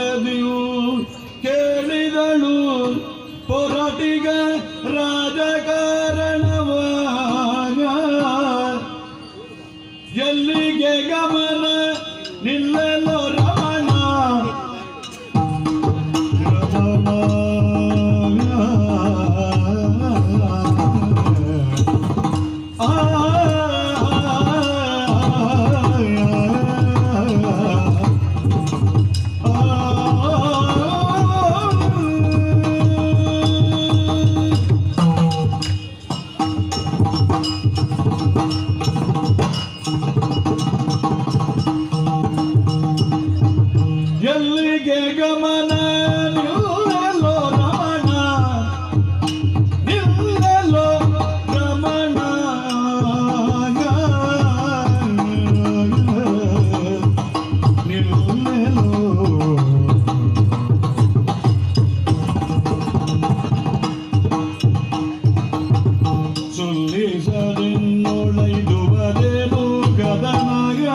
ಎದೆಯು ಕೇಳಿದಳು ಪೊರಟಿಗ ರಾಜಕಾರಣವಾಗ ಎಲ್ಲಿಗೆ ಗಮನ ನಿಲ್ಲಲು ರಮಣ ಎಲ್ಲಿಗೆ ಗಮನ ನಿಲ್ಲಲೋ ರಮಣ ನಿಲ್ಲಲೋ ರಮಣ ನಿಲ್ಲಲೋ ಸುಲ್ಲಿಸದೆನ್ನೊಳೈದುವರೇನು ಗದನಗ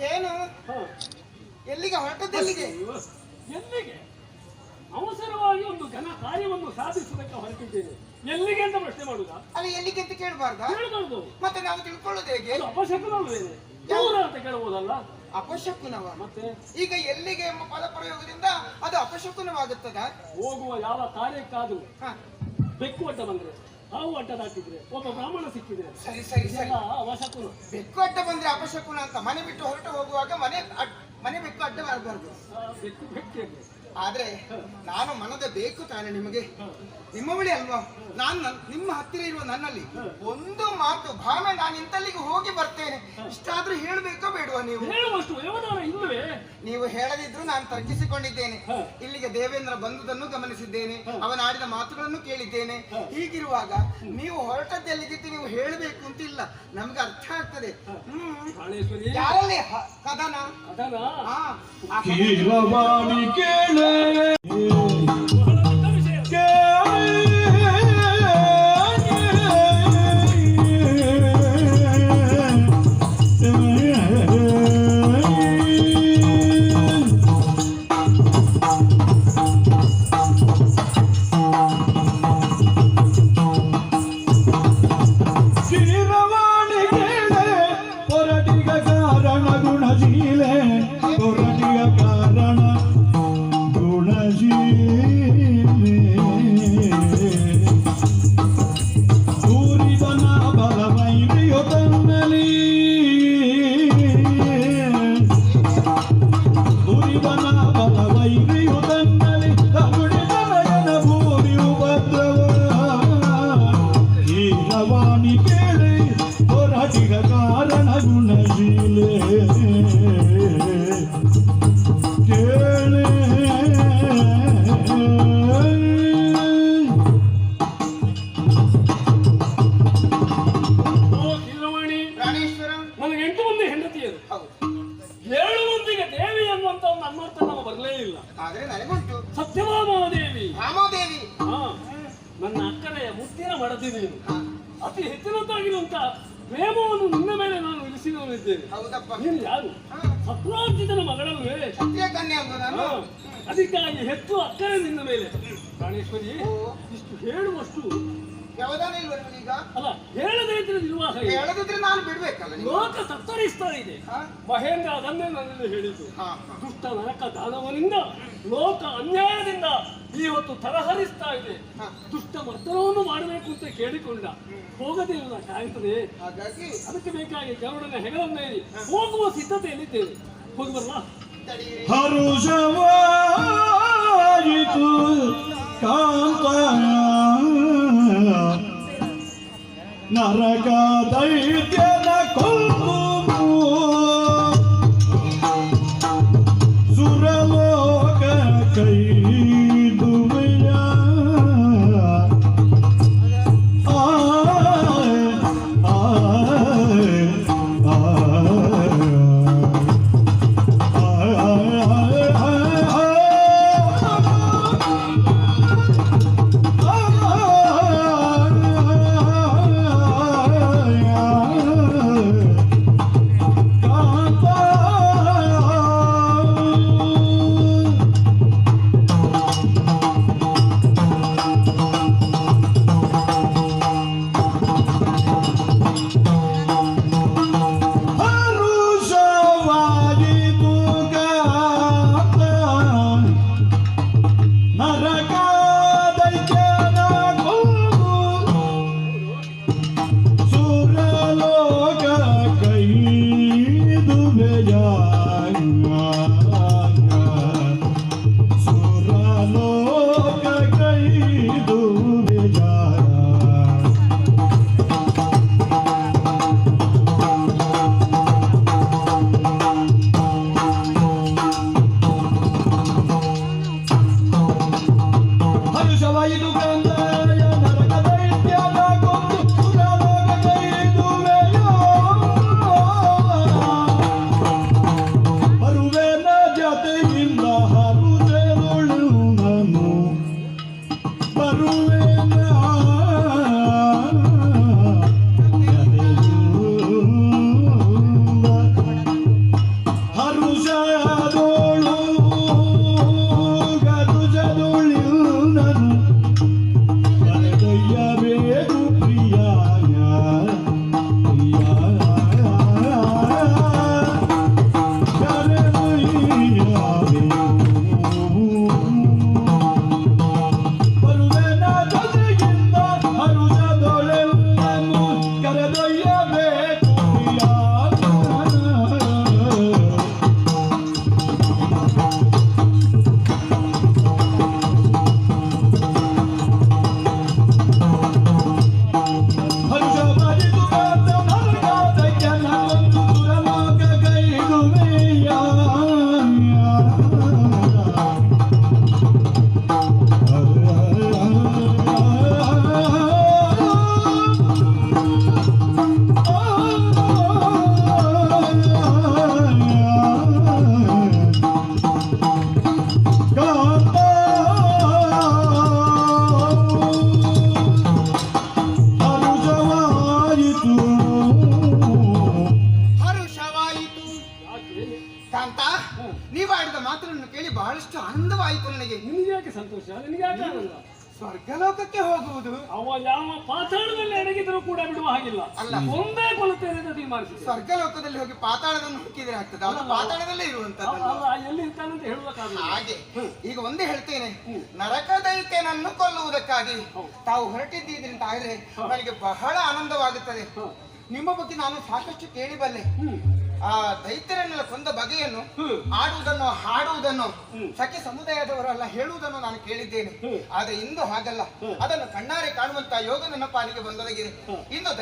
ಏನು ಎಲ್ಲಿಗೆ ಹೊರಟದ್ದೆಲ್ಲಿಗೆ? ಎಲ್ಲಿಗೆ? ಅವಸರವಾಗಿ ಒಂದು ಘನ ಕಾರ್ಯವನ್ನು ಸಾಧಿಸುವುದಕ್ಕೆ ಹೊರಟಿದ್ದೇನೆ. ಎಲ್ಲಿಗೆ ಅಂತ ಪ್ರಶ್ನೆ ಮಾಡುದಾ? ಅಲ್ಲಿ ಎಲ್ಲಿಗೆ ಅಂತ ಕೇಳಬಾರ್ದಾ? ಕೇಳಬಾರ್ದು. ಮತ್ತೆ ನಾವು ತಿಳ್ಕೊಳ್ಳೋದು ಹೇಗೆ? ಅಪಶಕುನವೇನೆ ದೂರ ಅಂತ ಕೇಳಬಹುದಲ್ಲ? ಅಪಶಕುನವ ಮತ್ತೆ ಈಗ ಎಲ್ಲಿಗೆ ಎಂಬ ಪದ ಪ್ರಯೋಗದಿಂದ ಅದು ಅಪಶಕುನವಾಗುತ್ತದ? ಹೋಗುವ ಯಾವ ಕಾರ್ಯಕ್ಕಾದ್ರೂ ಬೆಕ್ಕು ಅಡ್ಡ ಬಂದ್ರೆ, ಹಾವು ಅಡ್ಡ ದಾಟಿದ್ರೆ, ಒಬ್ಬ ಬ್ರಾಹ್ಮಣ ಸಿಕ್ಕಿದ್ರೆ ಸರಿ ಸರಿ ಸರಿ ಅವಶಕುನ. ಬೆಕ್ಕು ಅಡ್ಡ ಬಂದ್ರೆ ಅಪಶಕುನ ಅಂತ. ಮನೆ ಬಿಟ್ಟು ಹೊರಟು ಹೋಗುವಾಗ ಮನೆ ಬೆಕ್ಕು ಅಡ್ಡ ಮಾಡಬಾರ್ದು. ಬೆಕ್ಕು ಬೆಕ್ಕೆ. ಆದ್ರೆ ನಾನು ಮನದ ಬೇಕು ತಾನೆ ನಿಮಗೆ, ನಿಮ್ಮ ಬಳಿ ಅಲ್ವಾ? ನಾನು ನಿಮ್ಮ ಹತ್ತಿರ ಇರುವ ನನ್ನಲ್ಲಿ ಒಂದು ಮಾತು ಭಾವೆ ನಾನು ಇಂತಲ್ಲಿಗೆ ಹೋಗಿ ಬರ್ತೇನೆ ಇಷ್ಟಾದ್ರೂ ಹೇಳ್ಬೇಕೋ ಬೇಡವಾ? ನೀವು ಹೇಳುವಷ್ಟು ವ್ಯವಧಾನ ಇಲ್ಲವೇ? ನೀವು ಹೇಳದಿದ್ರು ನಾನು ತರ್ಕಿಸಿಕೊಂಡಿದ್ದೇನೆ. ಇಲ್ಲಿಗೆ ದೇವೇಂದ್ರ ಬಂದುದನ್ನು ಗಮನಿಸಿದ್ದೇನೆ, ಅವನಾಡಿದ ಮಾತುಗಳನ್ನು ಕೇಳಿದ್ದೇನೆ. ಹೀಗಿರುವಾಗ ನೀವು ಹೊರಟದ್ದೆಲ್ಲಿಗಿದ್ದು ನೀವು ಹೇಳಬೇಕು ಅಂತ ಇಲ್ಲ, ನಮ್ಗೆ ಅರ್ಥ ಆಗ್ತದೆ. ಯಾರಲ್ಲಿ ಕದನ ಕೀರವಾಣಿ ಕೇಳೆ ನನ್ನ ಅಕ್ಕನೆಯ ಮುತ್ತಿನ ಮಡದಿದ್ದೇನೆ. ಅತಿ ಹೆಚ್ಚಿನದ್ದಾಗಿರುವಂತ ಪ್ರೇಮವನ್ನು ನಿನ್ನ ಮೇಲೆ ನಾನು ಇರಿಸಿದ್ದೇನೆ. ನೀನು ಯಾರು? ಸತ್ರಾಜಿತನ ಮಗಳಲ್ವೇ? ಅದಕ್ಕಾಗಿ ಹೆಚ್ಚು ಅಕ್ಕರೆ ನಿನ್ನ ಮೇಲೆ. ಪ್ರಾಣೇಶ್ವರಿ, ಇಷ್ಟು ಹೇಳುವಷ್ಟು ಯಾವದಾನ ಇಲ್ವ ಈಗ? ಅಲ್ಲ, ಹೇಳದೇ ಇದ್ರೆ ನಿರ್ವಾಹ ಇಲ್ಲ. ಹೇಳದಿದ್ರೆ ನಾನು ಬಿಡ್ಬೇಕಲ್ಲ ನೀವು? ಲೋಕ ತತ್ತರಿಸ್ತಾ ಇದೆ. ಹಾ? ಮಹೇಂದ್ರ ಅದನ್ನೇ ನನ್ನಲ್ಲಿ ಹೇಳಿದ್ದು. ಹಾ, ದುಷ್ಟ ನರಕ ದಾನವನಿಂದ ಲೋಕ ಅನ್ಯಾಯದಿಂದ ಇವತ್ತು ತರಹರಿಸ್ತಾ ಇದೆ. ಹಾ. ದುಷ್ಟ ಮರ್ತನವನ್ನು ಮಾಡಬೇಕು ಅಂತ ಕೇಳಿಕೊಂಡ ಹೋಗದೇ ಇಲ್ಲ ಕಾಯ್ತದೆ. ಹಾಗಾಗಿ ಅದಕ್ಕೆ ಬೇಕಾಗಿ ಗರುಡನ ಹೆಗಲನ್ನೇರಿ ಹೋಗುವ ಸಿದ್ಧತೆಯಲ್ಲಿದ್ದೇವೆ. ಹೋಗಿ ಬರಲ್ಲ. ತಡೀರಿ. ಹರುಷವಾಯಿತು ಕಾಂತ ನರಕ ದೈತ್ಯನ ಕೊಂದು ಸುರಲೋಕ ಕೈದುವೆಯ ಕಾಂತ, ನೀವು ಆಡಿದ ಮಾತುಗಳನ್ನು ಕೇಳಿ ಬಹಳಷ್ಟು ಆನಂದವಾಯಿತು ನನಗೆ. ನಿನಗೆ ಯಾಕೆ ಸಂತೋಷ? ನಿನಗೆ ಯಾಕೆ ಆನಂದ? ಸ್ವರ್ಗಲೋಕಕ್ಕೆ ಹೋಗುವುದು ಅವ ಯಾವ ಪಾತಾಳದಲ್ಲಿ ಅಡಗಿದರೂ ಕೂಡ ಬಿಡುವ ಹಾಗಿಲ್ಲ. ಅಲ್ಲ, ಒಂದೇ ಕೊಲುತ್ತೇನೆ ಅಂತ ತೀರ್ಮಾನಿಸಿದೆ. ಸ್ವರ್ಗಲೋಕದಲ್ಲಿ ಹೋಗಿ ಪಾತಾಳವನ್ನು ಹುಡುಕಿದ್ರೆ ಆಗ್ತದೆ, ಅದು ಪಾತಾಳದಲ್ಲೇ ಇರುವಂತದ್ದು. ಅಲ್ಲ, ಎಲ್ಲಿ ಇರ್ತಾನಂತ ಹೇಳುವುದಕ್ಕಾಗಲ್ಲ. ಹಾಗೆ ಈಗ ಒಂದೇ ಹೇಳ್ತೇನೆ, ನರಕ ದೈತ್ಯನನ್ನು ಕೊಲ್ಲುವುದಕ್ಕಾಗಿ ತಾವು ಹೊರಟಿದ್ದೀರಿ ಅಂತ ಆದ್ರೆ ನನಗೆ ಬಹಳ ಆನಂದವಾಗುತ್ತದೆ. ನಿಮ್ಮ ಬಗ್ಗೆ ನಾನು ಸಾಕಷ್ಟು ಕೇಳಿಬಲ್ಲೆ. ಆ ದೈತ್ಯರನ್ನೆಲ್ಲ ಕೊಂದ ಬಗೆಯನ್ನು, ಆಡುವುದನ್ನು ಹಾಡುವುದನ್ನು ಸಖಿ ಸಮುದಾಯದವರೆಲ್ಲ ಹೇಳುವುದನ್ನು ನಾನು ಕೇಳಿದ್ದೇನೆ. ಆದ್ರೆ ಇಂದು ಹಾಗಲ್ಲ, ಅದನ್ನು ಕಣ್ಣಾರೆ ಕಾಣುವಂತ ಯೋಗ ನನ್ನ ಪಾಲಿಗೆ ಬಂದೊದಗಿದೆ. ಇಂದು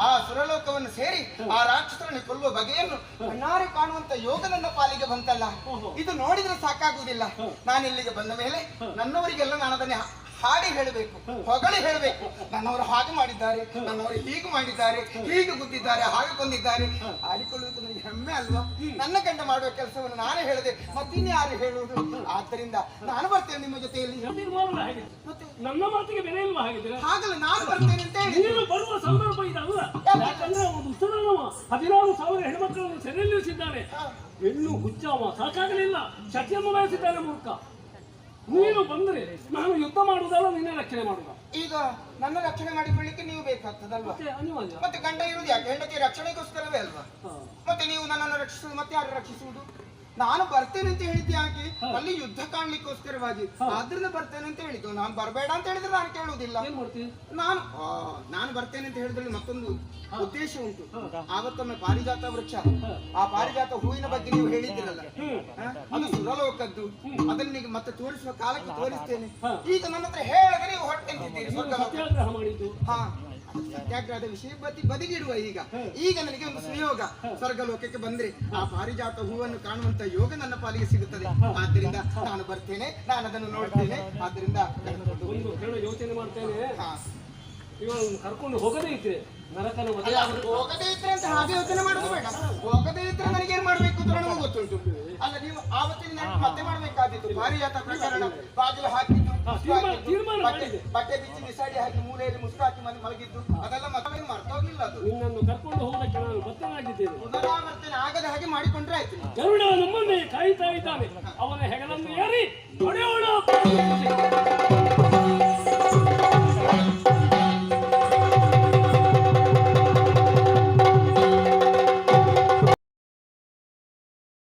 ಆ ಸುರಲೋಕವನ್ನು ಸೇರಿ ಆ ರಾಕ್ಷಸರನ್ನು ಕೊಲ್ಲುವ ಬಗೆಯನ್ನು ಕಣ್ಣಾರೆ ಕಾಣುವಂತ ಯೋಗ ನನ್ನ ಪಾಲಿಗೆ ಬಂತಲ್ಲ, ಇದು ನೋಡಿದ್ರೆ ಸಾಕಾಗುವುದಿಲ್ಲ. ನಾನು ಇಲ್ಲಿಗೆ ಬಂದ ಮೇಲೆ ನನ್ನವರಿಗೆಲ್ಲ ನಾನು ಅದನ್ನೇ ಹಾಡಿ ಹೇಳಬೇಕು, ಹೊಗಳಿ ಹೇಳಬೇಕು. ನನ್ನವರು ಹಾಗೆ ಮಾಡಿದ್ದಾರೆ, ನನ್ನವರು ಹೀಗೆ ಮಾಡಿದ್ದಾರೆ, ಹೀಗೆ ಗುದ್ದಿದ್ದಾರೆ, ಹಾಗೆ ಕೊಂದಿದ್ದಾರೆ. ಆಡಿಕೊಳ್ಳುವುದು ನನಗೆ ಹೆಮ್ಮೆ ಅಲ್ವಾ? ನನ್ನ ಗಂಡ ಮಾಡುವ ಕೆಲಸವನ್ನು ನಾನೇ ಹೇಳಿದೆ, ಮತ್ತಿನ್ಯಾರು ಹೇಳುವುದು? ಆದ್ದರಿಂದ ನಾನು ಬರ್ತೇನೆ ನಿಮ್ಮ ಜೊತೆಯಲ್ಲಿ. ನನ್ನ ಮಾತಿಗೆ ಬೆಲೆ ಇಲ್ವಾ ಹಾಗಿದ್ರೆ? ಹಾಗಲ್ಲ, ನಾನು ಬರ್ತೇನೆ ಅಂತ ಹೇಳಿ. ನೀನು ಬರುವ ಸಂದರ್ಭ ಇದಲ್ಲ. ಯಾಕಂದ್ರೆ ಅವನು ದುಷ್ಟನವ 16,000 ಹೆಣ್ಮಕ್ಕಳನ್ನು ಸೆರೆಯಲ್ಲಿರಿಸಿದ್ದಾನೆ. ಹೆಣ್ಣು ಹುಚ್ಚವ ಸಾಕಾಗಲಿಲ್ಲ, ಶಕ್ತಿಯನ್ನು ಬಯಸಿದ್ದಾನೆ ಮೂರ್ಖ. ನೀನು ಬಂದ್ರೆ ನಾನು ಯುದ್ಧ ಮಾಡುವುದಲ್ಲ, ನಿನ್ನೆ ರಕ್ಷಣೆ ಮಾಡುದ. ಈಗ ನನ್ನ ರಕ್ಷಣೆ ಮಾಡಿಕೊಳ್ಳಿಕ್ಕೆ ನೀವು ಬೇಕಾಗ್ತದಲ್ವಾ? ಮತ್ತೆ ಅನಿವಾರ್ಯ. ಮತ್ತೆ ಗಂಡ ಇರುವುದು ಯಾಕೆ? ಹೆಂಡತಿ ರಕ್ಷಣೆಗೋಸ್ಕರವೇ ಅಲ್ವಾ? ಮತ್ತೆ ನೀವು ನನ್ನನ್ನು ರಕ್ಷಿಸುವುದು ಮತ್ತೆ ಯಾರು ರಕ್ಷಿಸುವುದು? ನಾನು ಬರ್ತೇನೆ ಅಂತ ಹೇಳಿದ್ದೆ ಯಾಕೆ? ಅಲ್ಲಿ ಯುದ್ಧ ಕಾಣ್ಲಿಕ್ಕೋಸ್ಕರವಾಗಿ. ಆದ್ರಿಂದ ಬರ್ತೇನೆ ಅಂತ ಹೇಳಿದ್ದು. ನಾನು ಬರಬೇಡ ಅಂತ ಹೇಳಿದ್ರೆ ನಾನು ಕೇಳುವುದಿಲ್ಲ. ನಾನು ಬರ್ತೇನೆ ಅಂತ ಹೇಳಿದ್ರಲ್ಲಿ ಮತ್ತೊಂದು ಉದ್ದೇಶ ಉಂಟು. ಆವತ್ತೊಮ್ಮೆ ಪಾರಿಜಾತ ವೃಕ್ಷ, ಆ ಪಾರಿಜಾತ ಹೂವಿನ ಬಗ್ಗೆ ನೀವು ಹೇಳಿದ್ದೀರಲ್ಲ, ಅದು ಸುರಲೋಕದ್ದು. ಅದನ್ನ ಈಗ ಮತ್ತೆ ತೋರಿಸುವ ಕಾಲಕ್ಕೆ ತೋರಿಸ್ತೇನೆ. ಈಗ ನನ್ನ ಹತ್ರ ಹೇಳಿದ್ರೆ ನೀವು ಹೊರಟೆಂತಿದ್ದೀರಿ. ಸತ್ಯಾಗ್ರಹ ಮಾಡಿದ್ದು. ಹಾ, ಸತ್ಯಾಗ್ರಹದ ವಿಷಯ ಬದಿಗಿಡುವ. ಈಗ ನನಗೆ ಒಂದು ಸುಯೋಗ. ಸ್ವರ್ಗಲೋಕಕ್ಕೆ ಬಂದ್ರೆ ಆ ಪಾರಿಜಾತ ಹೂವನ್ನು ಕಾಣುವಂತ ಯೋಗ ನನ್ನ ಪಾಲಿಗೆ ಸಿಗುತ್ತದೆ. ಆದ್ದರಿಂದ ನಾನು ಬರ್ತೇನೆ, ನಾನು ಅದನ್ನು ನೋಡ್ತೇನೆ. ಆದ್ದರಿಂದ ಒಂದು ಯೋಚನೆ ಮಾಡ್ತೇನೆ. ಇವನು ಕರ್ಕೊಂಡು ಹೋಗದೇ ಇದ್ರೆ ನರಕನ ಹೋಗದೇ ಇದ್ರೆ ಅಂತ ಹಾಗೆ ಯೋಚನೆ ಮಾಡುದು ಬೇಡ. ಹೋಗದೇ ಇದ್ರೆ ನನಗೇನ್ ಮಾಡ್ಬೇಕು ಅಂತ ನನಗೂ ಗೊತ್ತುಂಟು. ಅಲ್ಲ, ನೀವು ಆವತ್ತಿನ ಮತ್ತೆ ಮಾಡ್ಬೇಕಾದಿತ್ತು. ಪಾರಿಜಾತ ಪ್ರಕರಣ ಬಾಗಿಲು ಹಾಕಿದ್ದು, ಬಟ್ಟೆ ಬಿಚ್ಚಿ ಬಿಸಾಡಿ ಹಾಕಿ ಮೂಲೆಯಲ್ಲಿ ಮುಸ್ಕು ಹಾಕಿ ಮಲಗಿದ್ದು, ಅದೆಲ್ಲ ಮತ್ತೆ ಮರ್ತೋಗಿಲ್ಲ. ಅದು ನಿನ್ನನ್ನು ಕರ್ಕೊಂಡು ಹೋಗಕ್ಕೆ ನಾನು ಬದ್ಧನಾಗಿದ್ದೇನೆ. ಪುನರಾವರ್ತನೆ ಆಗದ ಹಾಗೆ ಮಾಡಿಕೊಂಡ್ರೆ ಆಯ್ತು. ಗರುಡ ನಮ್ಮನ್ನೇ ಕಾಯ್ತಾ ಇದ್ದಾನೆ. ಅವನ ಹೆಗಲನ್ನು ಏರಿ ಹೊಡೆಯೋಣ.